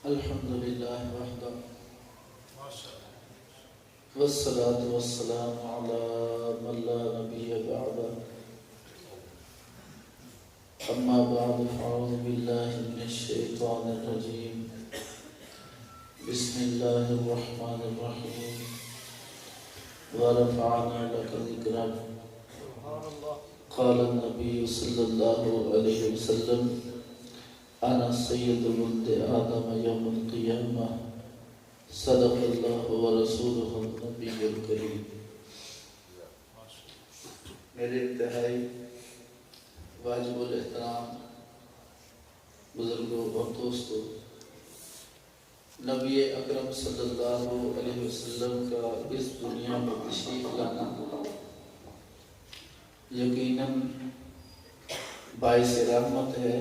الحمد لله وحده والصلاة والسلام على من لا نبي بعده أما بعد فأعوذ بالله من الشيطان الرجيم بسم الله الرحمن الرحيم ورفعنا لك ذكرك قال النبي صلى الله عليه وسلم أنا سيد ولد آدم يوم القيامة صدق اللہ ورسولہ النبی الکریم۔ میرے انتہائی واجب الاحترام بزرگوں اور دوستوں، نبی اکرم صلی اللہ علیہ وسلم کا اس دنیا میں تشریف لانا یقیناً باعث رحمت ہے،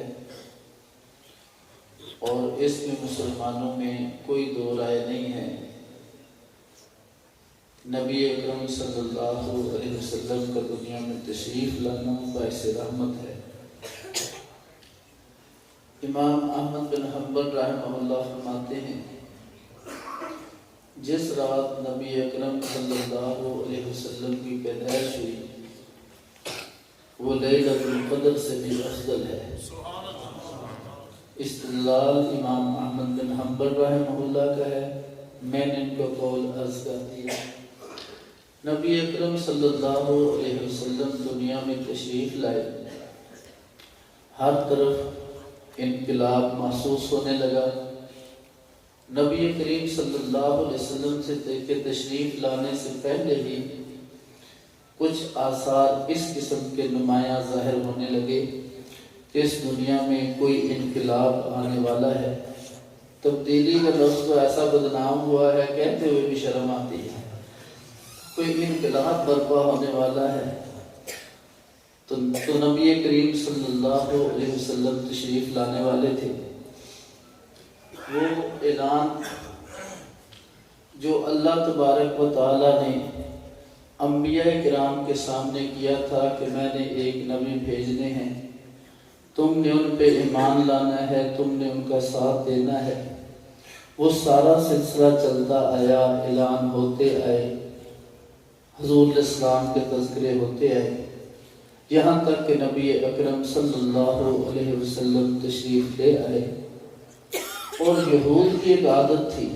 اور اس میں مسلمانوں میں کوئی دو رائے نہیں ہے۔ نبی اکرم صلی اللہ علیہ وسلم کا دنیا میں تشریف لانا باعث رحمت ہے۔ امام احمد بن حنبل رحمہ اللہ فرماتے ہیں، جس رات نبی اکرم صلی اللہ علیہ وسلم کی پیدائش ہوئی وہ لیلۃ القدر سے بھی افضل ہے۔ استدلال امام احمد بن حنبل رحمہ اللہ کا ہے، میں نے ان کا قول عرض کر دیا۔ نبی اکرم صلی اللہ علیہ وسلم دنیا میں تشریف لائے، ہر طرف انقلاب محسوس ہونے لگا۔ نبی کریم صلی اللہ علیہ وسلم سے تشریف لانے سے پہلے ہی کچھ آثار اس قسم کے نمایاں ظاہر ہونے لگے کہ اس دنیا میں کوئی انقلاب آنے والا ہے۔ تبدیلی کا لفظ تو ایسا بدنام ہوا ہے، کہتے ہوئے بھی شرم آتی ہے۔ کوئی انقلاب برپا ہونے والا ہے، تو نبی کریم صلی اللہ علیہ وسلم تشریف لانے والے تھے۔ وہ اعلان جو اللہ تبارک و تعالی نے انبیاء کرام کے سامنے کیا تھا کہ میں نے ایک نبی بھیجنے ہیں، تم نے ان پہ ایمان لانا ہے، تم نے ان کا ساتھ دینا ہے، وہ سارا سلسلہ چلتا آیا، اعلان ہوتے آئے، حضور الاسلام کے تذکرے ہوتے آئے، یہاں تک کہ نبی اکرم صلی اللہ علیہ وسلم تشریف لے آئے۔ اور یہود کی ایک عادت تھی،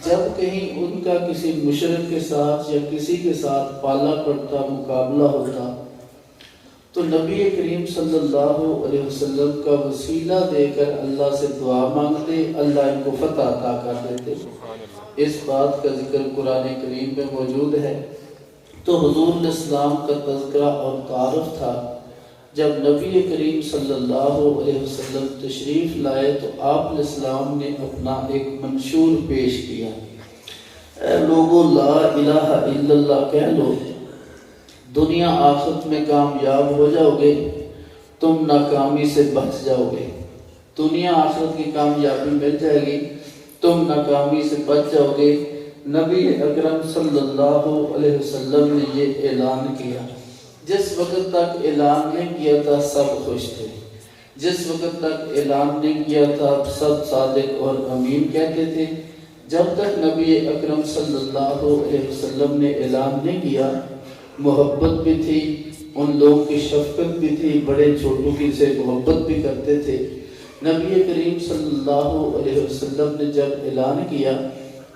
جب کہیں ان کا کسی مشرک کے ساتھ یا کسی کے ساتھ پالا پڑتا، مقابلہ ہوتا، تو نبی کریم صلی اللہ علیہ وسلم کا وسیلہ دے کر اللہ سے دعا مانگتے، اللہ ان کو فتح عطا کر دیتے۔ اس بات کا ذکر قرآن کریم میں موجود ہے۔ تو حضور الاسلام کا تذکرہ اور تعارف تھا۔ جب نبی کریم صلی اللہ علیہ وسلم تشریف لائے تو آپ الاسلام نے اپنا ایک منشور پیش کیا، اے لوگو لا الہ الا اللہ کہہ لو، دنیا آخرت میں کامیاب ہو جاؤ گے، تم ناکامی سے بچ جاؤ گے۔ دنیا آخرت کی کامیابی مل جائے گی، تم ناکامی سے بچ جاؤ گے۔ نبی اکرم صلی اللہ علیہ وسلم نے یہ اعلان کیا۔ جس وقت تک اعلان نہیں کیا تھا سب خوش تھے، جس وقت تک اعلان نہیں کیا تھا سب صادق اور امین کہتے تھے۔ جب تک نبی اکرم صلی اللہ علیہ وسلم نے اعلان نہیں کیا، محبت بھی تھی، ان لوگوں کی شفقت بھی تھی، بڑے چھوٹوں کی سے محبت بھی کرتے تھے۔ نبی کریم صلی اللہ علیہ وسلم نے جب اعلان کیا،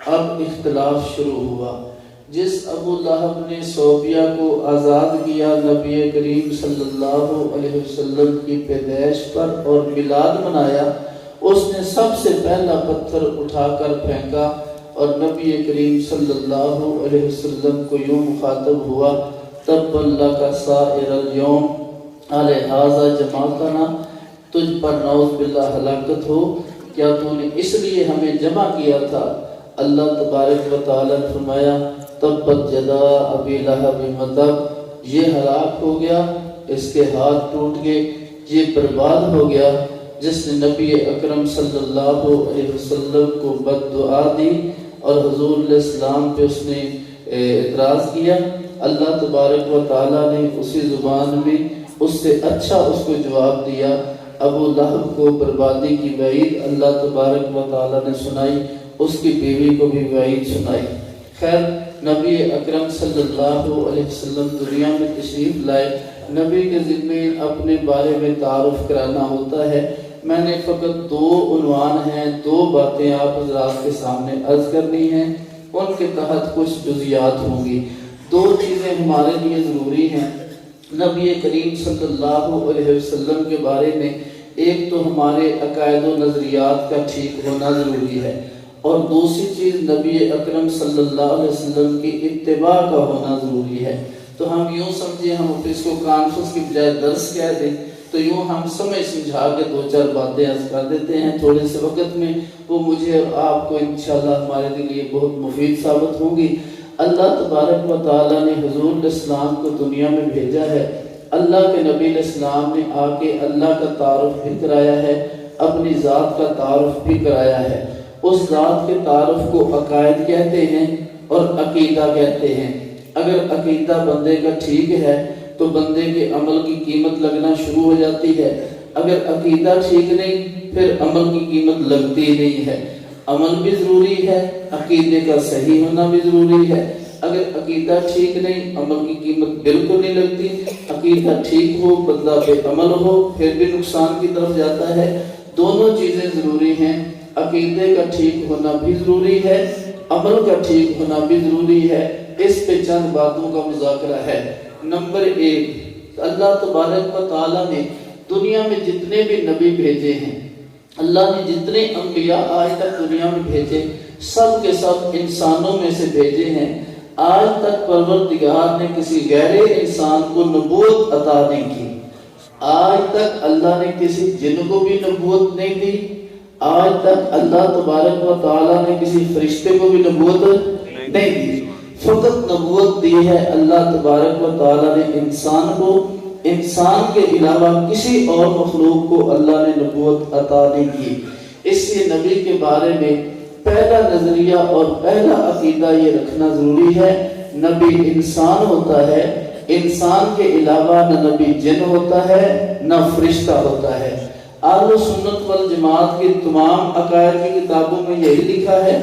اب اختلاف شروع ہوا۔ جس ابو لہب نے صوبیہ کو آزاد کیا نبی کریم صلی اللہ علیہ وسلم کی پیدائش پر اور میلاد منایا، اس نے سب سے پہلا پتھر اٹھا کر پھینکا اور نبی کریم صلی اللہ علیہ وسلم کو یوں مخاطب ہوا، تب اللہ کا سائر اليوم لہذا جماعتنا، تجھ پر نعوذ باللہ ہلاکت ہو، کیا تو نے اس لیے ہمیں جمع کیا تھا؟ اللہ تبارک و تعالیٰ نے فرمایا تبت یدا ابی لہب وتب، یہ ہلاک ہو گیا، اس کے ہاتھ ٹوٹ گئے، یہ برباد ہو گیا جس نے نبی اکرم صلی اللہ علیہ وسلم کو بد دعا دی اور حضور علیہ السلام پہ اس نے اعتراض کیا۔ اللہ تبارک و تعالیٰ نے اسی زبان میں اس سے اچھا اس کو جواب دیا، ابو لہب کو بربادی کی وعید اللہ تبارک و تعالیٰ نے سنائی، اس کی بیوی کو بھی وعید سنائی۔ خیر، نبی اکرم صلی اللہ علیہ وسلم دنیا میں تشریف لائے، نبی کے ذمے اپنے بارے میں تعارف کرانا ہوتا ہے۔ میں نے فقط 2 عنوان ہیں، 2 باتیں آپ حضرات کے سامنے عرض کرنی ہیں، ان کے تحت کچھ جزیات ہوں گی۔ 2 چیزیں ہمارے لیے ضروری ہیں نبی کریم صلی اللہ علیہ وسلم کے بارے میں۔ ایک تو ہمارے عقائد و نظریات کا ٹھیک ہونا ضروری ہے، اور دوسری چیز نبی اکرم صلی اللہ علیہ وسلم کی اتباع کا ہونا ضروری ہے۔ تو ہم یوں سمجھیں، ہم اس کو کانفرنس کی بجائے درس کہہ دیں تو یوں ہم سمجھا کے 2-4 باتیں عرض کر دیتے ہیں تھوڑے سے وقت میں، وہ مجھے اور آپ کو انشاءاللہ ہمارے لیے بہت مفید ثابت ہوں گی۔ اللہ تبارک و تعالیٰ نے حضور علیہ السلام کو دنیا میں بھیجا ہے، اللہ کے نبی علیہ السلام نے آ کے اللہ کا تعارف بھی کرایا ہے، اپنی ذات کا تعارف بھی کرایا ہے۔ اس ذات کے تعارف کو عقائد کہتے ہیں اور عقیدہ کہتے ہیں۔ اگر عقیدہ بندے کا ٹھیک ہے تو بندے کے عمل کی قیمت لگنا شروع ہو جاتی ہے، اگر عقیدہ ٹھیک نہیں پھر عمل کی قیمت لگتی نہیں ہے۔ عمل بھی ضروری ہے، عقیدے کا صحیح ہونا بھی ضروری ہے۔ اگر عقیدہ ٹھیک نہیں عمل کی قیمت بالکل نہیں لگتی۔ عقیدہ ٹھیک ہو بندہ بے عمل ہو پھر بھی نقصان کی طرف جاتا ہے۔ دونوں چیزیں ضروری ہیں، عقیدے کا ٹھیک ہونا بھی ضروری ہے، عمل کا ٹھیک ہونا بھی ضروری ہے۔ اس پہ چند باتوں کا مذاکرہ ہے۔ نمبر 1، اللہ تبارک و تعالیٰ نے دنیا میں جتنے بھی نبی بھیجے ہیں، اللہ نے جتنے انبیاء آج تک دنیا میں بھیجے، سب کے سب انسانوں میں سے بھیجے ہیں۔ آج تک پروردگار نے کسی غیر انسان کو نبوت عطا نہیں کی۔ آج تک اللہ نے کسی جن کو بھی نبوت نہیں دی۔ آج تک اللہ تبارک و تعالیٰ نے کسی فرشتے کو بھی نبوت نہیں دی۔ فقط نبوت دی ہے اللہ تبارک و تعالیٰ نے انسان کو، انسان کے علاوہ کسی اور مخلوق کو اللہ نے نبوت عطا نہیں کی۔ اس لیے نبی کے بارے میں پہلا نظریہ اور پہلا عقیدہ یہ رکھنا ضروری ہے، نبی انسان ہوتا ہے، انسان کے علاوہ نہ نبی جن ہوتا ہے نہ فرشتہ ہوتا ہے۔ اہل سنت والجماعت کی تمام عقائد کی کتابوں میں یہی لکھا ہے،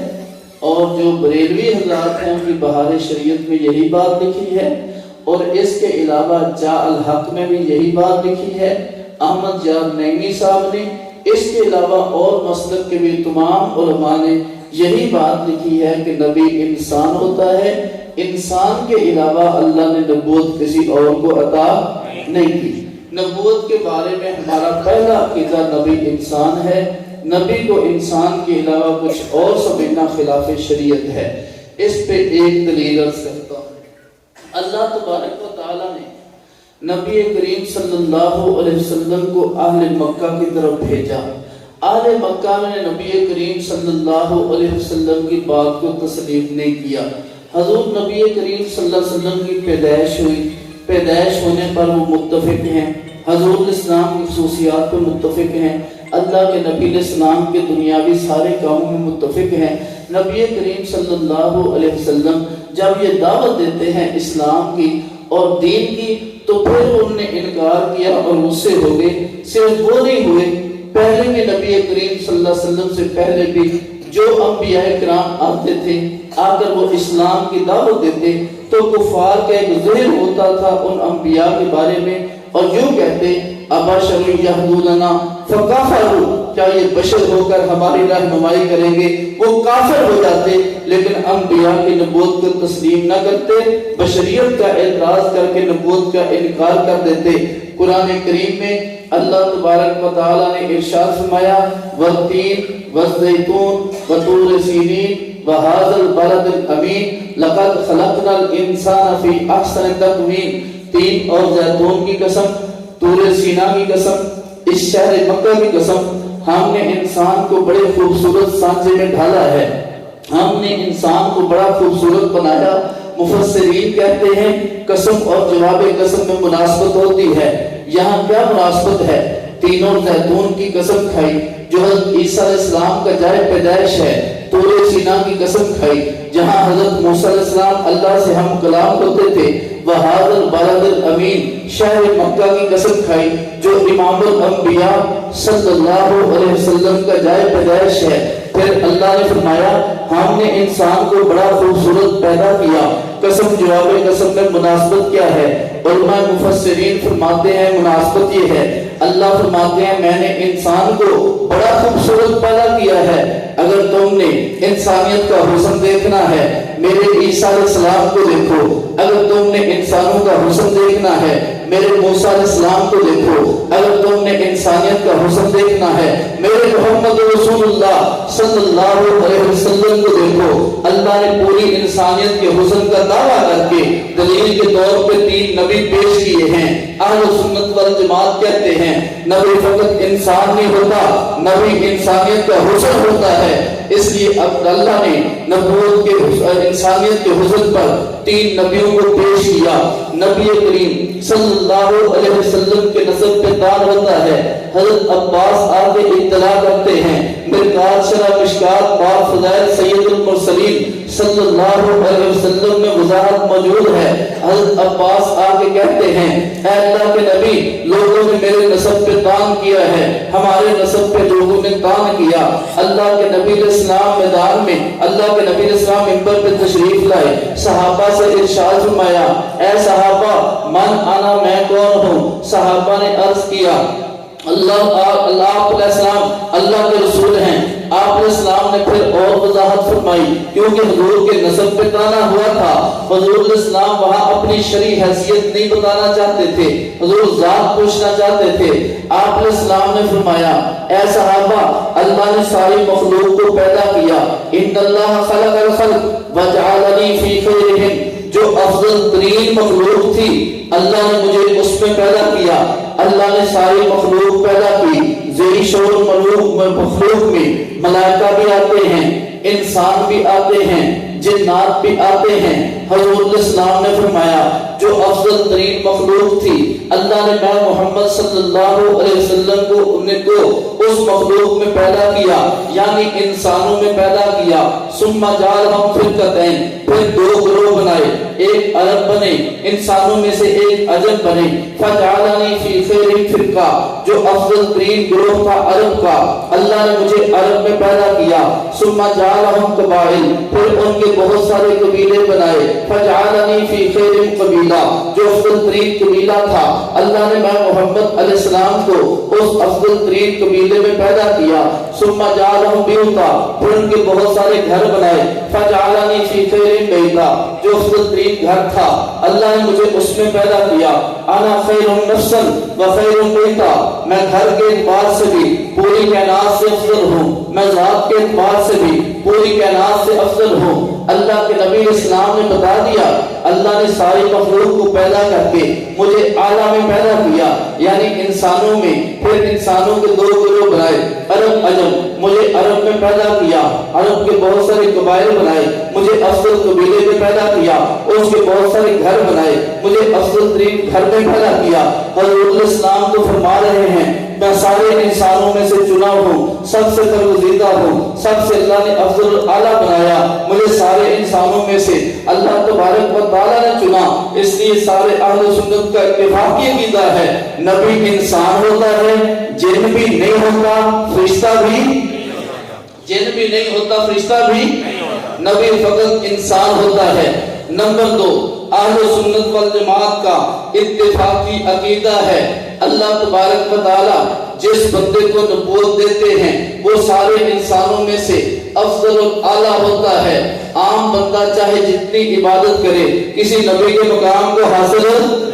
اور جو بریلوی حضرات ہیں ان کی بہار شریعت میں یہی بات لکھی ہے، اور اس کے علاوہ جاء الحق میں بھی یہی بات لکھی ہے۔ احمد یار نعیمی صاحب نے، اس کے علاوہ اور مسلک کے بھی تمام علماء نے یہی بات لکھی ہے کہ نبی انسان ہوتا ہے، انسان کے علاوہ اللہ نے نبوت کسی اور کو عطا نہیں کی۔ نبوت کے بارے میں ہمارا پہلا عقیدہ نبی انسان ہے، نبی کو انسان کے علاوہ کچھ اور سمجھنا خلاف شریعت ہے۔ اس پہ ایک دلیل عرض کرتا ہوں۔ اللہ تبارک و تعالیٰ نے نبی کریم صلی اللہ علیہ وسلم کو اہل مکہ کی طرف بھیجا۔ اہل مکہ نے نبی کریم صلی اللہ علیہ وسلم کی بات کو تسلیم نہیں کیا۔ حضور نبی کریم صلی اللہ علیہ وسلم کی پیدائش ہوئی، پیدائش ہونے پر وہ متفق ہیں، حضور اسلام کی خصوصیات پر متفق ہیں، اللہ کے نبی علیہ السلام کے دنیاوی سارے کاموں میں متفق ہیں۔ نبی کریم صلی اللہ علیہ وسلم جب یہ دعوت دیتے ہیں اسلام کی اور دین کی تو پھر انہوں نے انکار کیا اور غصے ہو گئے۔ صرف وہ نہیں ہوئے، پہلے بھی نبی کریم صلی اللہ علیہ وسلم سے پہلے بھی جو انبیاء کرام آتے تھے، آ کر وہ اسلام کی دعوت دیتے تو کفار کا ایک ظہر ہوتا تھا ان انبیاء کے بارے میں، اور یوں کہتے ابشر یہدوننا فکفروا، کیا یہ بشر ہو کر ہماری رہنمائی کریں گے؟ وہ کافر ہو جاتے، لیکن انبیاء کی نبوت کو تسلیم نہ کرتے، بشریت کا اعتراض کر کے نبوت کا انکار کر دیتے۔ قرآن کریم میں اللہ تبارک و تعالیٰ نے ارشاد فرمایا والتین والزیتون وطور سینین وہذا البلد الامین لقد خلقنا الانسان فی احسن تقویم۔ تین اور زیتون کی قسم، طور سینا کی قسم، اس شہر مکہ کی قسم، ہم نے انسان کو بڑے خوبصورت سانچے میں ڈھالا ہے، ہم نے انسان کو بڑا خوبصورت بنایا۔ مفسرین کہتے ہیں قسم اور جواب قسم میں مناسبت ہوتی ہے، یہاں کیا مناسبت ہے؟ تینوں زیتون کی قسم کھائی جو حضرت عیسیٰ علیہ السلام کا جائے پیدائش ہے، طور سینا کی قسم کھائی جہاں حضرت موسیٰ علیہ السلام اللہ سے ہم کلام ہوتے تھے، وَهَذَا الْبَلَدِ الْأَمِينَ شہر مکہ کی قسم کھائی جو امام الانبیاء صلی اللہ علیہ وسلم کا جائے پیدائش ہے۔ پھر اللہ نے فرمایا ہم نے انسان کو بڑا خوبصورت پیدا کیا۔ قسم جواب قسم میں مناسبت کیا ہے؟ علماء مفسرین فرماتے ہیں مناسبت یہ ہے، اللہ فرماتے ہیں میں نے انسان کو بڑا خوبصورت پیدا کیا ہے۔ اگر تم نے انسانیت کا حسن دیکھنا ہے میرے عیسیٰ علیہ السلام کو دیکھو، اگر تم نے انسانوں کا حسن دیکھنا ہے میرے موسیٰ علیہ السلام کو دیکھو، اگر تم نے انسانیت کا حسن دیکھنا ہے میرے محمد رسول اللہ صلی اللہ علیہ وسلم کو دیکھو۔ اللہ نے پوری انسانیت کے حسن کا دعویٰ کر کے دلیل کے طور پہ 3 نبی پیش کیے ہیں۔ اہل سنت والجماعت کہتے ہیں نبی فقط انسان نہیں ہوتا، نبی انسانیت کا حسن ہوتا ہے۔ اس لیے اب اللہ نے نبوت کے انسانیت کے حسن پر 3 نبیوں کو پیش کیا۔ نبی کریم صلی اللہ علیہ وسلم کے نسب پہ دار ہوتا ہے۔ حضرت عباس آگے اطلاع کرتے ہیں، مرکات شرح مشکات باب فضائل سید المرسلین صلی اللہ علیہ وسلم میں وضاحت موجود ہے۔ حضرت عباس آگے کہتے ہیں اے اللہ کے نبی لوگوں نے میرے نسب پہ طعن کیا ہے، ہمارے نسب پہ لوگوں نے طعن کیا۔ اللہ کے نبی علیہ السلام میدان میں اللہ کے نبی علیہ السلام منبر پہ تشریف لائے، صحابہ سے ارشاد فرمایا اے صحابہ من انا میں کون ہوں؟ صحابہ نے عرض کیا اللہ علیہ السلام اللہ کے رسول ہیں۔ آپ علیہ السلام نے پھر اور وضاحت فرمائی کیونکہ حضور کے نسب پہ طعنا ہوا تھا، حضور علیہ السلام وہاں اپنی شرعی حیثیت نہیں بتانا چاہتے تھے، حضور ذات پوچھنا چاہتے تھے۔ آپ علیہ السلام نے فرمایا اے صحابہ اللہ نے ساری مخلوق کو پیدا کیا، ان اللہ خلق الخلق وجعلنی فی خیرہم، جو افضل ترین مخلوق تھی اللہ نے مجھے اس میں پیدا کیا۔ اللہ نے ساری مخلوق پیدا کی، ذی شعور مخلوق میں ملائکہ بھی آتے ہیں، انسان بھی آتے ہیں، جنات بھی آتے ہیں۔ حضور علیہ السلام نے فرمایا جو افضل ترین مخلوق تھی اللہ نے میں محمد صلی اللہ علیہ وسلم کو اس مخلوق میں پیدا کیا، یعنی انسانوں میں پیدا کیا۔ ثم جعلہم فرقتین، پھر 2 گروہ بنائے، ایک عرب بنے انسانوں میں سے ایک عجم بنے۔ فجعلنی فی خیر فرقہ، جو افضل ترین گروہ تھا عرب کا اللہ نے مجھے عرب میں پیدا کیا۔ ثم جعلہم قبائل، پھر ان کے بہت سارے قبیلے بنائے۔ فجعلنی فی خیر قبیلہ، جو افضل ترین قبیلہ تھا اللہ نے میں محمد علیہ السلام کو اس افضل ترین قبیلے میں پیدا کیا۔ ثم جعلہم بیوتا، پھر ان کے بہت سارے گھر بنائے۔ فجعلنی فی خیر بیتا، جو افضل ترین گھر تھا اللہ نے مجھے اس میں پیدا کیا۔ انا خیر نفسا و خیر بیتا، میں گھر کے اعتبار سے بھی پوری کائنات سے افضل ہوں، میں ذات کے اعتبار سے بھی پوری کائنات سے افضل ہوں۔ اللہ کے نبی اسلام نے بتا دیا اللہ نے ساری مخلوق کو پیدا کر کے مجھے اعلیٰ میں پیدا کیا، یعنی انسانوں میں۔ پھر انسانوں کے 2 گروہ بنائے، عرب عجم، مجھے عرب میں پیدا کیا، عرب کے بہت سارے قبائل بنائے، مجھے افضل قبیلے میں پیدا کیا، اس کے بہت سارے گھر بنائے، مجھے افضل ترین گھر میں پیدا کیا۔ حضور علیہ السلام تو فرما رہے ہیں میں سارے انسانوں میں سے چنا ہوں، سب سے برگزیدہ ہوں، سب سے اللہ نے افضل اعلیٰ بنایا، مجھے سارے انسانوں میں سے اللہ تبارک و تعالیٰ نے چنا۔ اس لیے سارے اہل سنت کا اتفاقی عقیدہ ہے نبی انسان ہوتا ہے، جن بھی نہیں ہوتا، فرشتہ بھی جن بھی نہیں ہوتا، فرشتہ بھی نبی فقط انسان ہوتا ہے۔ نمبر 2 اہل سنت والجماعت کا اتفاقی عقیدہ ہے اللہ تبارک و تعالی جس بندے کو نبوت دیتے ہیں وہ سارے انسانوں میں سے افضل اعلیٰ ہوتا ہے۔ عام بندہ چاہے جتنی عبادت کرے کسی نبی کے مقام کو حاصل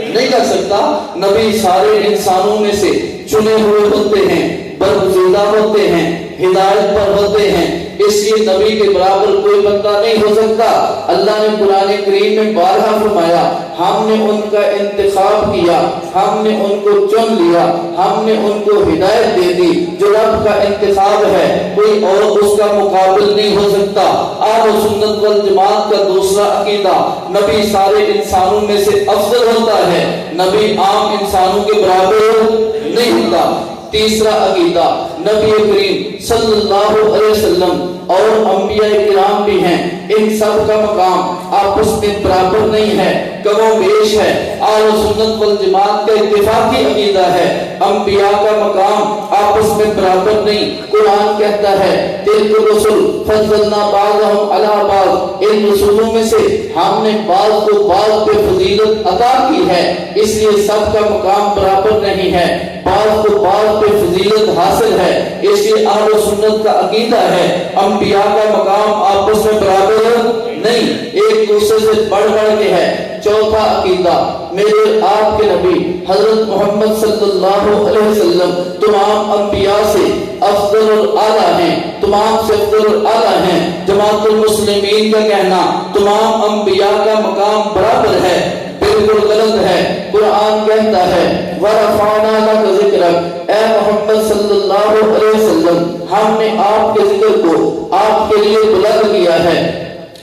نہیں کر سکتا۔ نبی سارے انسانوں میں سے چنے ہوئے ہوتے ہیں، برگزیدہ ہوتے ہیں، ہدایت پر ہوتے ہیں، اس لیے نبی کے برابر کوئی بندہ نہیں ہو سکتا۔ اللہ نے قرآن کریم میں بارہا فرمایا ہم نے ان کا انتخاب کیا، ہم نے ان کو چن لیا، ہم نے ان کو ہدایت دے دی۔ جو رب کا انتخاب ہے کوئی اور اس کا مقابل نہیں ہو سکتا۔ اہل سنت والجماعت کا دوسرا عقیدہ نبی سارے انسانوں میں سے افضل ہوتا ہے، نبی عام انسانوں کے برابر نہیں ہوتا۔ تیسرا عقیدہ نبی کریم صلی اللہ علیہ وسلم اور انبیاء کرام بھی ہیں، ان سب کا مقام آپس میں برابر نہیں ہے، کم و بیش ہے۔ اہل سنت والجماعت کا اتفاقی عقیدہ ہے انبیاء کا مقام آپس میں برابر نہیں۔ قرآن کہتا ہے تلک الرسل فضلنا بعضهم علی بعض، ان رسولوں میں سے ہم نے بعض کو بعض پہ فضیلت عطا کی ہے، اس لیے سب کا مقام برابر نہیں ہے، بعض کو بعض پہ فضیلت حاصل ہے۔ اس لیے اہل سنت کا عقیدہ ہے انبیاء کا مقام آپس میں برابر نہیں، ایک دوسرے سے بڑھ کے ہے۔ چوتھا عقیدہ، میرے آپ کے نبی حضرت محمد صلی اللہ علیہ وسلم تمام انبیاء سے افضل الاعلیٰ ہیں، تمام سے افضل الاعلیٰ ہیں۔ جماعت المسلمین کا کہنا تمام انبیاء کا مقام برابر ہے، بالکل غلط ہے۔ قرآن کہتا ہے وَرَفَعْنَا لَكَ ذِكْرَكَ، اے محمد صلی اللہ علیہ وسلم ہم نے آپ کے ذکر کو آپ کے لیے بلند کیا ہے۔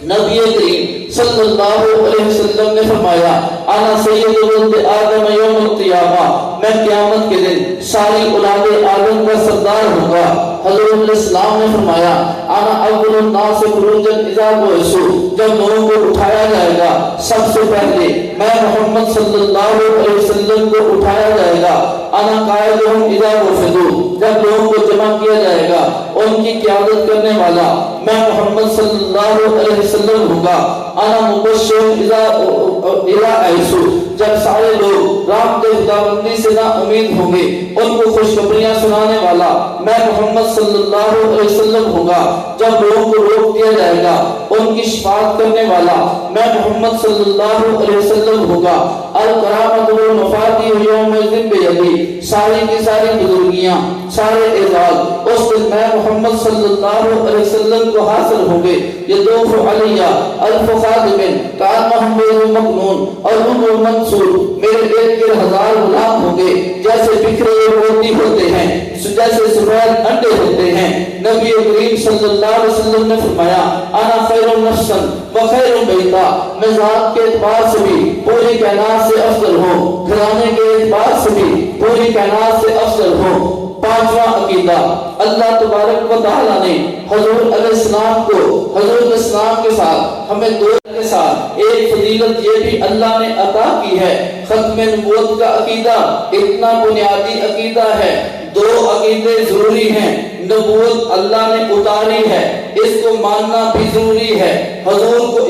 نبی کریم صلی اللہ علیہ وسلم نے فرمایا انا سید ولد آدم یوم القیامہ، میں قیامت کے دن ساری اولاد آدم کا سردار ہوں گا۔ حضرت علیہ السلام نے فرمایا انا اول الناس خروجا اذا بعثوا، جب لوگوں کو اٹھایا جائے گا سب سے پہلے میں محمد صلی اللہ علیہ وسلم کو اٹھایا جائے گا۔ انا قائدہم اذا وفدوا، جب لوگوں کو جمع کیا جائے گا ان کی قیادت کرنے والا میں محمد صلی اللہ علیہ وسلم ہوں گا۔ انا مبشر اذا ایسو، جب سارے لوگ رحمت خداوندی سے نا امید ہوں گے ان کو خوشخبریاں سنانے والا میں محمد صلی اللہ علیہ وسلم ہوں گا۔ جب لوگوں کو روک دیا جائے گا ان کی شفاعت کرنے والا میں محمد صلی اللہ علیہ وسلم ہوں گا۔ الکرامۃ والمفاتیح یومئذ بیدی، ساری کی ساری بزرگیاں سارے اعزاز اس دن میں محمد صلی اللہ علیہ وسلم کو حاصل ہوں گے۔ یطوف علیہ الف خادم کان محمد مکنون، اور ان منصور میرے ارد گرد ہزار غلام ہوں گے جیسے بکھرے ہوئے موتی ہوتے ہیں، جیسے سفید انڈے ہوتے ہیں۔ نبی کریم صلی اللہ علیہ وسلم نے فرمایا انا خیر نفسا و خیر بیتا، میں ذات کے اعتبار سے بھی پوری کائنات سے افضل ہوں، گھرانے کے اعتبار سے بھی پوری کائنات سے افضل ہوں۔ پانچواں عقیدہ، اللہ تبارک و تعالیٰ نے حضور علیہ السلام کو حضور علیہ السلام کے ساتھ ہمیں دو کے ساتھ ایک فضیلت یہ بھی اللہ نے عطا کی ہے، ختم نبوت کا عقیدہ اتنا بنیادی عقیدہ ہے۔ دو عقیدے ضروری ہیں، نبوت اللہ نے اتاری ہے اس کو ماننا بھی ضروری ہے، حضور کو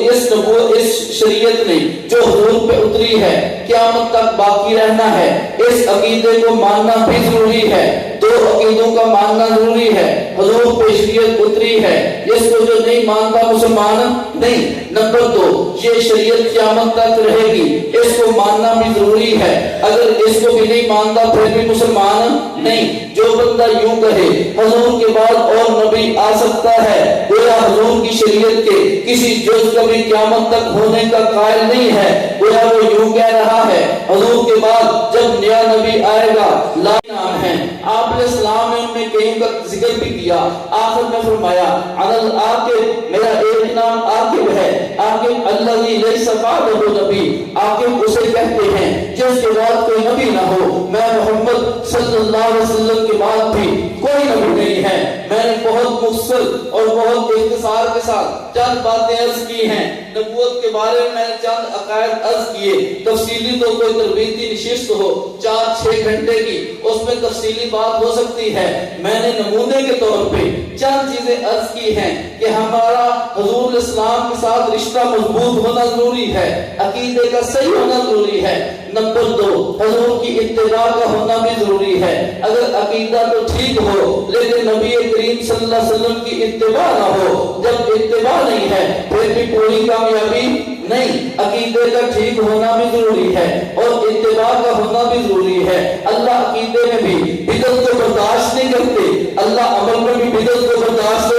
اس شریعت نے جو حضور پہ اتری ہے قیامت تک باقی رہنا ہے، اس عقیدے کو ماننا بھی ضروری ہے۔ دو عقیدوں کا ماننا ضروری ہے، حضور پہ شریعت اتری ہے، اس کو جو نہیں مانتا مسلمان نہیں۔ نمبر دو، یہ شریعت قیامت تک رہے گی، اس کو ماننا بھی ضروری ہے، اگر اس کو بھی نہیں مانتا پھر بھی مسلمان نہیں۔ جو بندہ یوں کہے حضور کے بعد اور نبی آ سکتا ہے، گویا حضور کی شریعت کے کسی جز کا بھی قیامت تک ہونے کا قائل نہیں ہے، گویا وہ یوں کہہ رہا ہے حضور کے بعد جب نیا نبی آئے گا لا نام ہے۔ آپ علیہ السلام نے ان میں کئی کا ذکر بھی کیا، آخر میں فرمایا عدل عاقب، میرا ایک نام عاقب ہے، عاقب الذی لیس بعدہ نبی، عاقب اسے کہتے ہیں جس کے بعد کوئی نبی نہ ہو۔ میں محمد صلی اللہ علیہ وسلم کے بعد بھی کوئی نبی نہیں ہے۔ میں نے بہت مختصر اور بہت اختصار کے ساتھ چند باتیں عرض کی ہیں، نبوت کے بارے میں نے چند عقائد عرض کیے، تفصیلی تو کوئی تربیتی نشست ہو 4-6 گھنٹے کی اس میں تفصیلی بات ہو سکتی ہے، میں نے نمونے کے طور پہ چند چیزیں عرض کی ہیں کہ ہمارا حضور الاسلام کے ساتھ رشتہ مضبوط ہونا ضروری ہے، عقیدے کا صحیح ہونا ضروری ہے۔ نمبر دو، حضور کی اتباع کا ہونا بھی ضروری ہے، اگر عقیدہ تو ٹھیک ہو لیکن نبی کریم صلی اللہ علیہ وسلم کی اتباع نہ ہو، جب اتباع نہیں ہے پھر بھی پوری کامیابی نہیں۔ عقیدے کا ٹھیک ہونا بھی ضروری ہے اور اتباع کا ہونا بھی ضروری ہے۔ اللہ عقیدے میں بھی بدعت کو برداشت نہیں کرتے، اللہ عمل میں بھی بدعت کو برداشت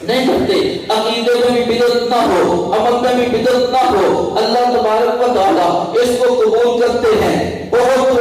نہیں کرتے، عقیدے میں بھی بدعت نہ ہو، عمل میں بھی بدعت نہ ہو، اللہ تبارک و تعالیٰ اس کو قبول کرتے ہیں۔ بہت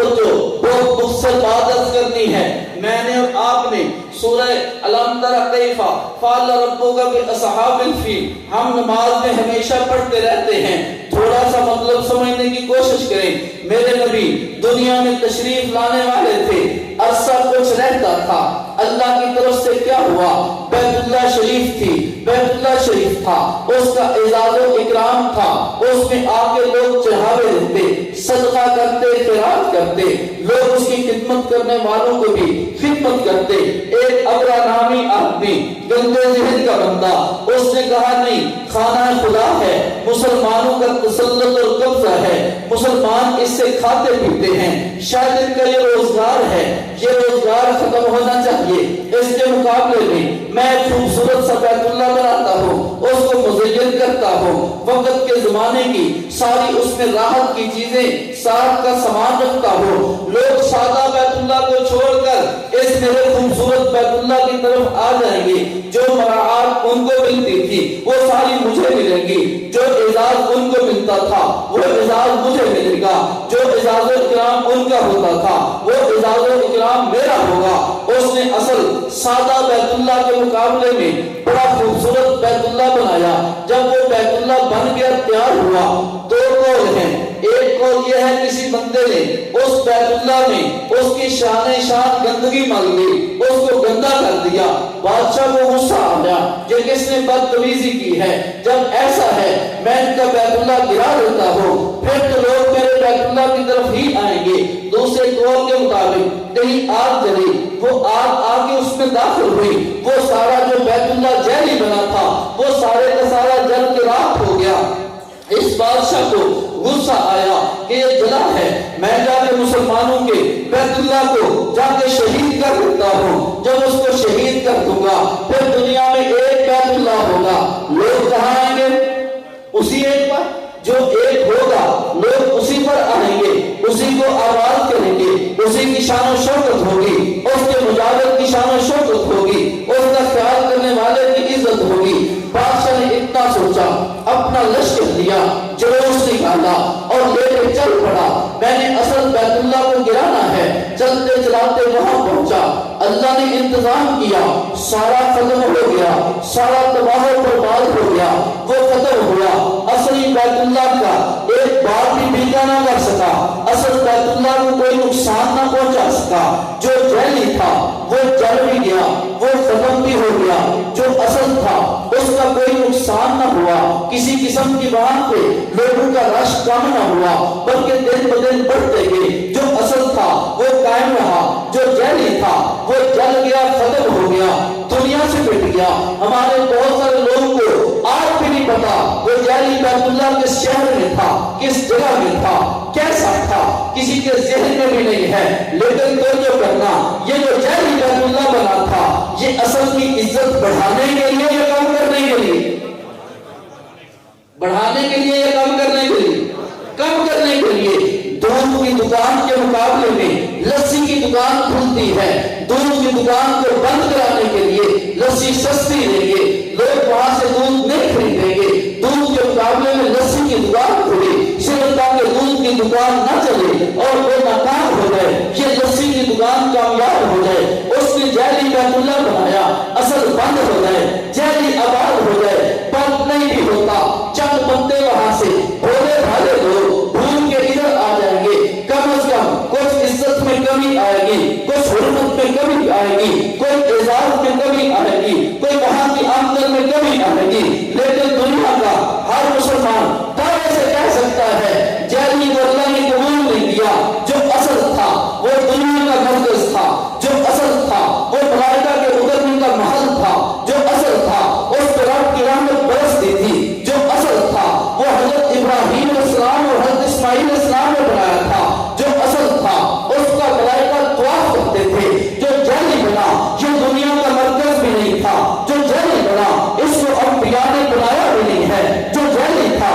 بہت مختصر بات عرض کرنی ہے، میں نے اور آپ نے سورہ الم تر کیف فعل ربک باصحاب الفیل ہم نماز میں ہمیشہ پڑھتے رہتے ہیں، تھوڑا سا مطلب سمجھنے کی کوشش کریں۔ میرے نبی دنیا میں تشریف لانے والے تھے، عرصہ کچھ رہتا تھا، اللہ کی طرف سے کیا ہوا؟ بیت اللہ شریف تھی، بیت اللہ شریف تھا، اس کا اعزاز و اکرام تھا، اس میں آ کے لوگ چڑھاوے دیتے، صدقہ کرتے، خیرات کرتے، لوگ اس کی خدمت کرنے والوں کو بھی خدمت کرتے۔ ایک ابرا نامی آدمی، گندے ذہن کا بندہ، اس نے کہا نہیں، خانہ خدا ہے، مسلمانوں کا تسلط اور قبضہ ہے، مسلمان اس سے کھاتے پیتے ہیں، شاید ان کا یہ روزگار ہے، یہ روزگار ختم ہونا چاہیے۔ اس کے مقابلے میں میں خوبصورت سا بیت اللہ بناتا ہوں، اس کو مزین کرتا ہوں، وقت کے زمانے کی ساری اس میں راحت کی چیزیں، ساتھ کا سامان رکھتا ہوں، لوگ سادہ بیت اللہ کو چھوڑ کر اس میرے خوبصورت بیت اللہ کی طرف آ جائیں گے۔ جو مراعات ان کو ملتی تھی وہ ساری مجھے ملیں گی، جو اعزاز ان کو ملتا تھا وہ اعزاز مجھے ملے گا، جو اعزاز و اکرام ان کا ہوتا تھا وہ اعزاز و اکرام میرا ہوگا۔ اس نے اصل سادہ بیت اللہ کے مقابلے میں بڑا خوبصورت بیت اللہ بنایا۔ جب وہ بیت اللہ بن گیا، تیار ہوا، دو قول ہیں۔ ایک قول یہ ہے کسی بندے نے اس بیت اللہ میں اس کی شان گندگی مل گئی، اس کو گندا کر دیا، بادشاہ کو غصہ آ گیا، یہ کس نے بدتمیزی کی ہے؟ جب ایسا ہے میں ان کا بیت اللہ گرا دیتا ہوں، پھر تو لوگ میرے بیت اللہ کی طرف ہی آئیں گے۔ دوسرے قول کے مطابق کہیں آگ جلی، وہ آگ آ کے اس میں داخل ہوئی، وہ سارا جو بیت اللہ جیلی بنا تھا وہ سارے کا سارا جل کے راکھ ہو گیا۔ اس بادشاہ کو غصہ آیا کہ یہ جلا ہے، میں جا کے مسلمانوں کے بیت اللہ کو جا کے شہید کر دیتا ہوں۔ جب اس کو شہید کر دوں گا پھر دنیا میں ایک بیت اللہ ہوگا، لوگ کہاں آئیں گے؟ اسی ایک پر، جو ایک ہوگا لوگ اسی پر آئیں گے، اسی کو آباد کریں گے، اسی کی شان و شوکت ہوگی، اس کے مجاور کی شان و شوکت ہوگی، اس کا خیال کرنے والے کی عزت ہوگی۔ بادشاہ نے اتنا سوچا، اپنا لشکر دیا، جلوس نکالا اور لے کے چل پڑا، میں نے اصل بیت اللہ کو گرانا ہے۔ چلتے چلاتے وہاں پہنچا، اللہ نے انتظام کیا، سارا ختم ہو گیا، سارا تباہ و برباد ہو گیا، وہ ختم ہوا۔ اصلی بیت اللہ کا ایک بار بھی بھیگا نہ کر سکا، اصل بیت اللہ کو کوئی نقصان نہ پہنچا سکا۔ جو جیلی تھا وہ جل بھی گیا، وہ ختم بھی ہو گیا، جو اصل تھا اس کا کوئی نقصان نہ ہوا، کسی قسم کی وہاں پہ لوگوں کا رش کم نہ ہوا، بلکہ دن بدن بڑھتے گئے۔ جو اصل تھا وہ قائم رہا، جو جیلی تھا وہ جل گیا، ختم ہو گیا، دنیا سے مٹ گیا۔ ہمارے بہت سارے لوگوں کو آج بھی نہیں پتا وہ جیلی بیت اللہ کس شہر میں تھا، کس جگہ میں تھا، کیسا تھا، کسی کے ذہن میں بھی نہیں ہے۔ لیکن تو کرنا یہ جو جیلی بیت اللہ بنا تھا یہ اصل کی عزت بڑھانے کے لیے یا کم کرنے کے لیے؟ بڑھانے کے لیے یا کم کرنے کے لیے؟ کم کرنے کے لیے۔ دودھ کی دکان کے مقابلے میں لسی کی دکان کھلتی ہے، دودھ کی دکان کو بند کرانے کے لیے لسی سستی دیں گے، لوگ وہاں سے دودھ نہیں خریدیں گے۔ دودھ کے مقابلے میں لسی کی دکان کھلی، صرف تاکہ دودھ کی دکان نہ چلے اور وہ ناکام ہو جائے، یہ لسی کی دکان کامیاب ہو جائے۔ اس نے جیلی بیت اللہ بنایا، اصل بند ہو جائے، جیلی آباد ہو جائے، بند نہیں بھی ہوتا، چند بندے وہاں سے بھولے بھالے لوگ بھول کے ادھر آ جائیں گے، کم از کم کچھ عزت میں کمی آئے گی، کچھ حرمت میں کمی آئے گی، کوئی اعزاز میں کمی آئے گی، کوئی وہاں کی آمدن میں کمی آئے گی۔ لیکن دنیا کا ہر مسلمان دعوے سے کہہ سکتا ہے جیلی کو اللہ نے قبول نہیں کیا، جو اصل تھا وہ دنیا کا مرکز تھا، جو اصل تھا وہ ملائکہ کے اترنے کا محل تھا، جو اصل تھا اس پر رب کی رحمت برستی تھی، جو اصل تھا وہ حضرت ابراہیم علیہ السلام اور حضرت اسماعیل علیہ السلام نے بنایا تھا، جو اصل تھا اس کا ملائکہ طواف کرتے تھے۔ جو جیلی بنا یہ دنیا کا مرکز بھی نہیں تھا، جو جیلی بنا اس کو انبیاء نے بنایا بھی نہیں ہے، جو جیلی تھا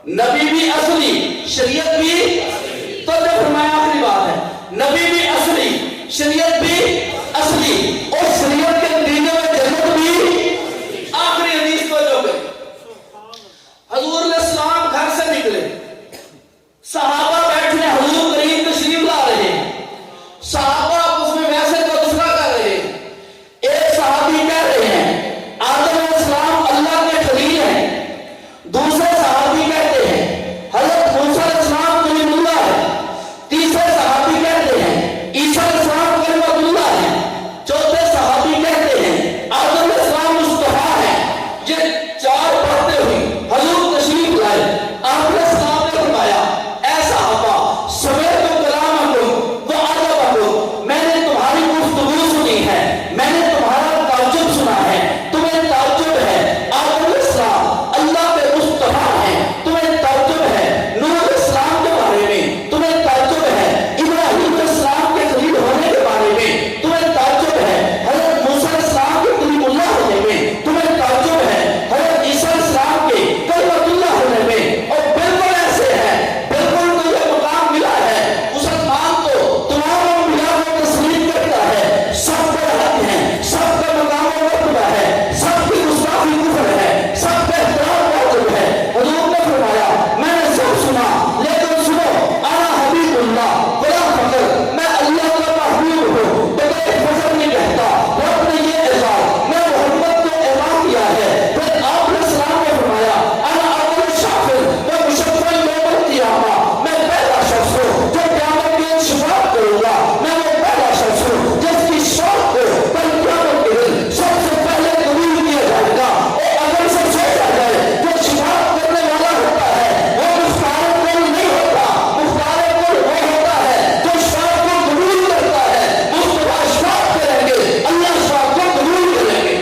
نبی بھی اصلی، شریعت بھی، تو جو فرمایا آخری بات ہے، نبی بھی اصلی، شریعت بھی اصلی، اور شریعت کے نتیجے میں جنت بھی آخری حدیث کو جو گئی۔ حضور علیہ السلام گھر سے نکلے، صحابہ بیٹھے، حضور کریم تشریف لا رہے ہیں، صحابہ اس میں ویسے تو دوسرا کر رہے ہیں۔ ایک صحابی کہہ رہے ہیں آدم علیہ السلام اللہ کے خلیل ہیں، دوسرے صحابی کہتے ہیں حضرت موسیٰ علیہ السلام کلیم اللہ ہے، تیسرے صحابی کہتے ہیں عیسیٰ علیہ السلام کلمۃ اللہ ہے، چوتھے صحابی کہتے ہیں آدم علیہ السلام مصطفیٰ ہے۔ یہ چار باتیں ہوئی، حضور تشریف لائے، آپ علیہ السلام نے فرمایا اے صحابہ سمیت کلامکم وعجبکم، میں نے تمہاری گفتگو سنی ہے، میں نے تمہارا تعجب سنا ہے، تمہیں تعجب ہے آدم علیہ السلام اللہ کے مصطفیٰ ہیں، تمہیں تعجب ہے نوح علیہ السلام کے بارے میں، تمہیں تعجب ہے ابراہیم علیہ السلام کے خلیل ہونے کے بارے میں، تمہیں تعجب ہے حضرت موسیٰ علیہ السلام کے کلیم اللہ ہونے میں، تمہیں تعجب ہے حضرت عیسیٰ علیہ السلام کے کلمۃ اللہ ہونے میں، اور بالکل ایسے ہے، بالکل کو یہ مقام ملا ہے، مسلمان تو تمام انبیاء کو تسلیم کرتا ہے، سب پر حق ہیں، سب کا مقام و مرتبہ ہے، سب کی گستاخی کفر ہے، سب کا احترام واجب ہے۔ حضور نے فرمایا میں نے سب سنا، لیکن سنو انا حبیب اللہ بلا فخر، میں اللہ کا محبوب ہوں، بغیر فخر نہیں کہتا۔ رب نے یہ اعزاز میں محمد کو اعلان کیا ہے۔ پھر آپ علیہ السلام نے فرمایا انا اول شافر میں مشفع یوم القیامہ، میں پہلا شخص ہوں جو قیامت کے شفاعت کروں گا، میں وہ پہلا شخص ہوں جس کی شفاعت کو کل قیامت کے دن سب سے پہلے قبول کیا جائے گا۔ اور اگر سے سوچا جائے جو شفاعت کرنے والا ہوتا ہے وہ مختار کل نہیں ہوتا، مختار کل وہ ہوتا ہے جو شفاعت کو قبول کرتا ہے۔ مصطفیٰ شفاعت کریں گے، اللہ شفاعت کو قبول کریں گے۔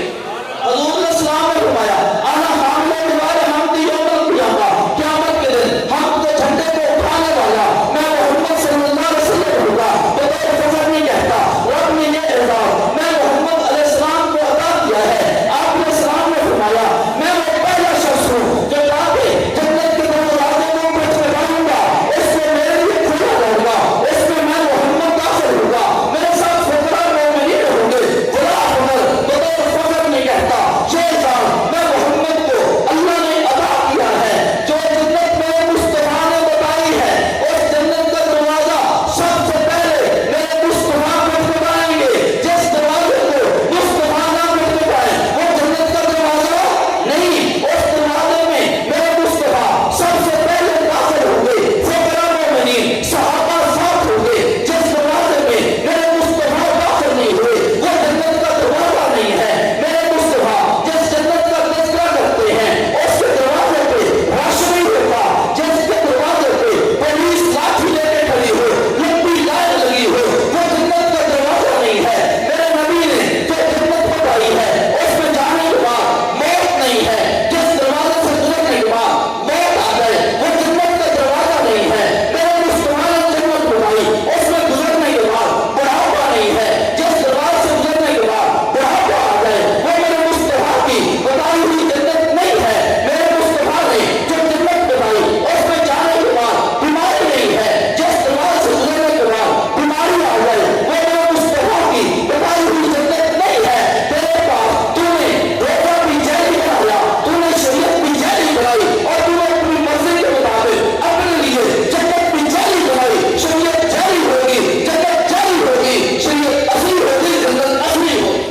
حضور علیہ السلام نے فرمایا انا حامل لواء حمد یوم القیامہ، قیامت کے دن ہم کے جھنڈے کو اٹھانے والا میں محمد صلی اللہ علیہ وسلم ہوں گا، بغیر فخر نہیں کہتا۔ رب نے یہ اعزاز میں محمد علیہ السلام کو عطا کیا ہے۔ آپ علیہ السلام نے فرمایا میں وہ پہلا شخص ہوں جو جا کے جنت کے دروازے کو کھٹکھٹاؤں گا، اس سے میرے لیے کھلا رہوں گا، اس میں میں محمد داخل ہوں گا، میرے ساتھ فقراء مومنین ہوں گے، بلا فخر بغیر فخر نہیں کہتا۔ یہ اعزاز میں محمد کو اللہ نے عطا کیا ہے، جو جنت میں مصطفیٰ نے بتائی ہے، اس جنت کا دروازہ سب سے پہلے میرے مصطفیٰ کھٹکھٹائیں گے۔ جس دروازے کو مصطفیٰ نہ کھٹکھٹائے وہ جنت کا دروازہ نہیں، اس دروازے میں میرے مصطفیٰ سب سے پہلے داخل ہوں گے، فقراء مومنین صحابہ ساتھ ہوں گے۔ جس دروازے میں میرے مصطفیٰ داخل نہیں ہوئے وہ جنت کا دروازہ نہیں ہے۔ میرے مصطفیٰ جس جنت کا تذکرہ کرتے ہیں اس کے دروازے پہ رش نہیں ہوتا، جس کے دروازے پہ پولیس لاٹھی لے کے کھڑی ہو، لمبی لائن لگی ہو، وہ جنت کا دروازہ نہیں ہے۔ میرے نبی نے جو جنت بتائی ہے اس میں جانے کے بعد موت نہیں ہے، جس دروازے سے گزرنے کے بعد موت آ جائے وہ جنت کا دروازہ نہیں ہے۔ میرے مصطفیٰ نے جنت بتائی اس میں گزرنے کے بعد بڑھاپا نہیں ہے، جس دروازے سے گزرنے کے بعد بڑھاپا آ جائے وہ میرے مصطفیٰ کی بتائی ہوئی جنت نہیں ہے۔ میرے مصطفیٰ نے جو جنت بتائی اس میں جانے کے بعد بیماری نہیں ہے، جس دروازے سے گزرنے کے بعد بیماری آ جائے وہ میرے مصطفیٰ کی بتائی ہوئی جنت نہیں ہے۔ تیرے پاس تو نے روزہ بھی جیلی بنایا، تو نے شریعت بھی جیلی بنائی، اور تو نے اپنی مرضی کے مطابق اپنے لیے جنت بھی جیلی بنائی۔ شریعت جیلی ہوگی، جنت جیلی ہوگی، شریعت اصلی ہوگی، جنت اصلی ہوگی۔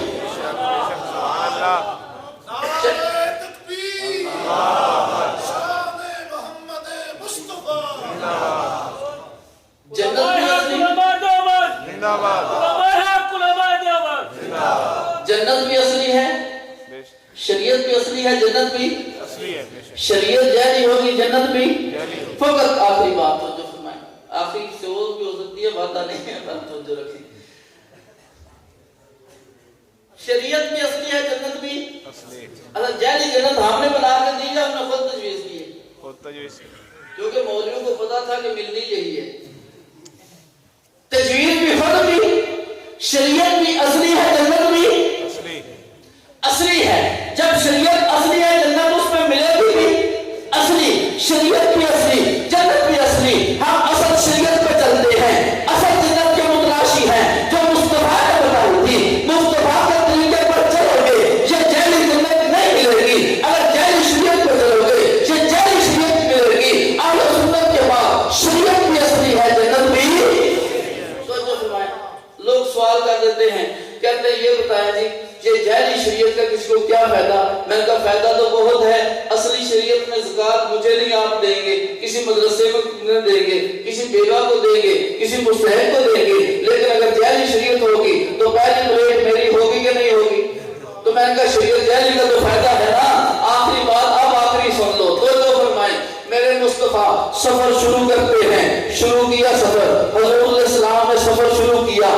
جنت بھی اصلی، جنت بھی اصلی ہے، شریعت بھی اصلی ہے، جنت بھی شریعت جیلی ہوگی، جنت بھی۔ فقط آخری بات ہو جو فرمائیں، آخری سے اور بھی ہو سکتی ہے، وعدہ نہیں ہے، بات توجہ رکھیں۔ شریعت بھی اصلی ہے، جنت بھی اصل جیلی جنت ہم نے بنا کے دی ہے، ہم نے خود تجویز کی ہے، کیونکہ مولویوں کو پتا تھا کہ ملنی یہی ہے۔ تجویز بھی خود بھی، شریعت بھی اصلی ہے، جنت بھی اصلی ہے۔ جب شریعت اصلی ہے جنت اس میں ملے گی بھی اصلی، شریعت بھی فرمایا جی یہ جعلی شریعت کا کس کو کیا فائدہ؟ میں نے کہا فائدہ تو بہت ہے، اصلی شریعت میں زکوٰۃ مجھے نہیں آپ دیں گے، کسی مدرسے کو نہ دیں گے، کسی بیوہ کو دیں گے، کسی مستحق کو دیں گے، لیکن اگر جعلی شریعت ہوگی تو پہلی پلیٹ میری ہوگی کہ نہیں ہوگی؟ تو میں نے کہا شریعت جعلی کا تو فائدہ ہے نا۔ آخری بات اب آخری سن لو، تو فرمائیں میرے مصطفیٰ سفر شروع کرتے ہیں، شروع کیا سفر، حضور علیہ السلام نے سفر شروع کیا،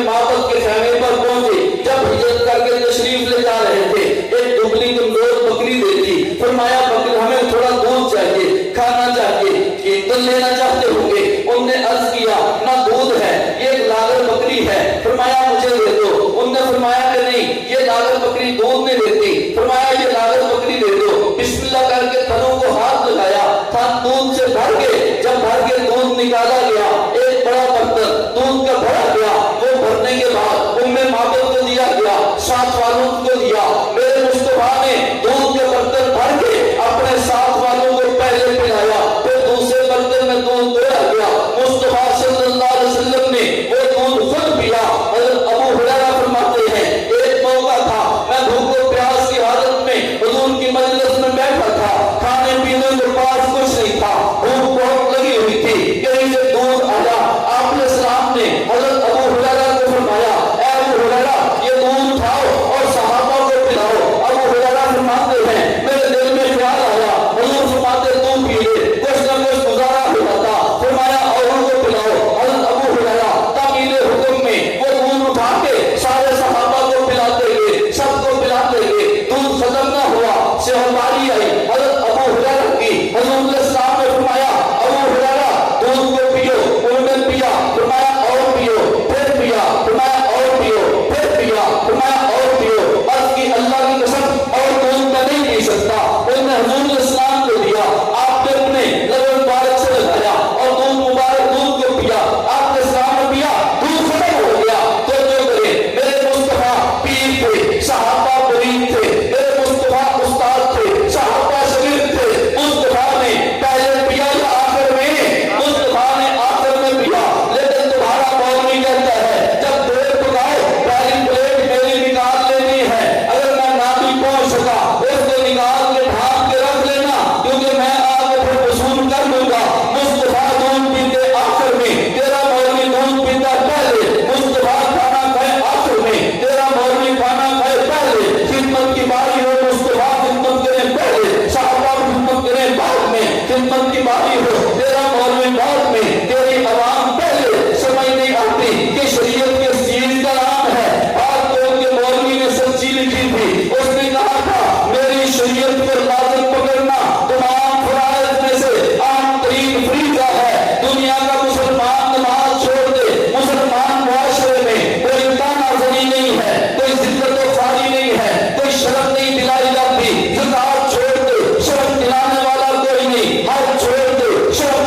معبد کے خیمے پر پہنچے، جب ہجرت کر کے تشریف لے جا رہے تھے ایک دبلی کمزور بکری دیکھی، فرمایا بکری ہمیں تھوڑا دودھ چاہیے، کھانا چاہیے، عیدن لینا چاہتے ہوں گے، ان نے عرض کیا نہ دودھ ہے، یہ ایک لاغر بکری ہے، فرمایا مجھے دے دو، ان نے فرمایا کہ نہیں یہ لاغر بکری دودھ نہیں دیتی، فرمایا یہ لاغر بکری دے دو، بسم اللہ کر کے تھنوں کو ہاتھ لگایا، تھن دودھ سے بھر کے، جب بھر کے دودھ نکالا گیا ایک بڑا برتن دودھ کا بھرا گیا، وہ بھرنے کے بعد معبد کو دیا گیا، ساتھ والوں کو دیا، میرے مصطفیٰ نے دودھ کے برتن بھر کے اپنے ساتھ والوں کو پہلے پلایا، پھر دوسرے برتن میں دودھ دیا گیا، مصطفیٰ صلی اللہ علیہ وسلم نے وہ دودھ خود پیا۔ حضرت ابو ہریرہ فرماتے ہیں ایک موقع تھا میں بھوک و پیاس کی حالت میں حضور کی مجلس میں بیٹھا تھا، کھانے پینے کے پاس کچھ نہیں تھا، بھوک بہت لگی ہوئی تھی، کہیں سے دودھ آیا، آپ علیہ السلام نے حضرت ابو ہریرہ کو فرمایا اے ابو ہریرہ یہ دودھ اٹھاؤ اور صحابہ کو پلاؤ۔ ابو ہریرہ فرماتے ہیں میرے دل میں خیال آیا، حضور فرماتے تم پیے، کچھ نہ کچھ گزارا ہو جاتا، فرمایا اوروں کو پلاؤ۔ حضرت ابو ہریرہ تعمیل حکم میں وہ دودھ اٹھا کے سارے صحابہ کو پلاتے گئے، سب کو پلاتے گئے، دودھ ختم نہ ہوا، شہباری آئی حضرت ابو ہریرہ کی، حضور علیہ السلام نے فرمایا ابو ہریرہ دودھ کو پیو، انہوں نے پیا، فرمایا اور پیو، پھر پیا، فرمایا اور پیو، پھر پیا، فرمایا اور پیو، عرض کی اللہ کی قسم اور دودھ میں نہیں پی سکتا، انہوں نے حضور علیہ السلام کو دیا، آپ نے اپنے لبن مبارک سے لگایا اور دودھ مبارک دودھ کو پیا، آپ نے السلام نے پیا، دودھ ختم ہو گیا، تو جو کرے میرے مصطفیٰ پیر تھے، صحابہ مرید تھے، میرے مصطفیٰ استاد تھے، صحابہ شاگرد تھے، مصطفیٰ نے پہلے پیا یا آخر میں؟ مصطفیٰ نے آخر میں پیا، لیکن تمہارا مولوی کہتا ہے جب دیر پکاؤ پہلی پلیٹ میری نکال لینی ہے، اگر میں نہ بھی پہنچ سکا اس کو نکال کے ڈھانپ کے رکھ لینا کیونکہ میں آگے پھر وصول کر لوں گا۔ مصطفیٰ دودھ پیتے آخر میں، تیرا مولوی دودھ پیتا پہلے، مصطفیٰ کھانا کھائے آخر میں، تیرا مولوی کھانا کھائے پہلے، خدمت کی باری ہو مصطفیٰ خدمت کریں پہلے، صحابہ خدمت کریں بعد میں، خدمت کی باری ہو تیرا مولوی بعد میں، تیری عوام پہلے۔ سمجھ نہیں آتی کہ شریعت کس چیز کا نام ہے؟ بات تو ان کے مولوی نے سچی لکھی تھی، اس نے کہا تھا میری شریعت پر لازم پکڑنا تمام فرائض میں سے عام ترین فریضہ ہے۔ دنیا کا مسلمان نماز چھوڑ دے، مسلمان معاشرے میں کوئی تانا زنی نہیں ہے، کوئی ذلت و خواری نہیں ہے، کوئی شرم نہیں دلائی جاتی، زکوٰۃ چھوڑ دے، شرم دلانے والا کوئی نہیں، حج چھوڑ دے، شرم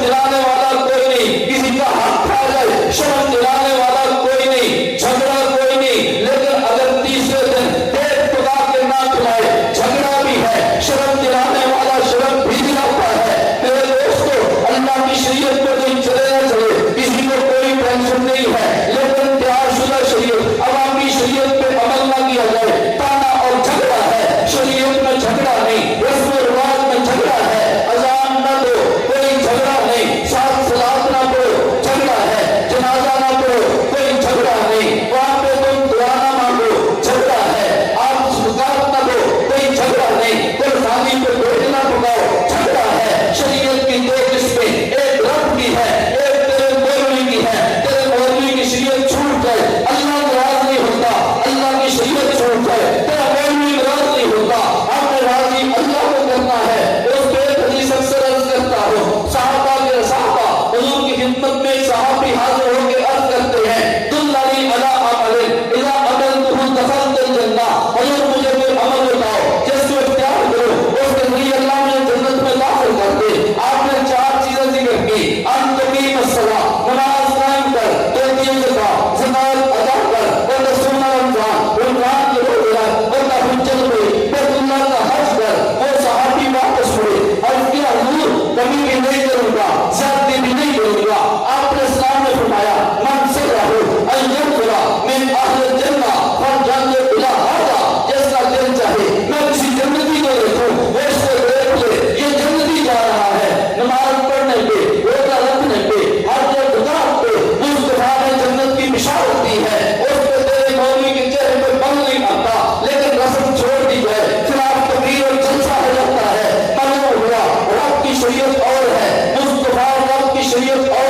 شریعت اور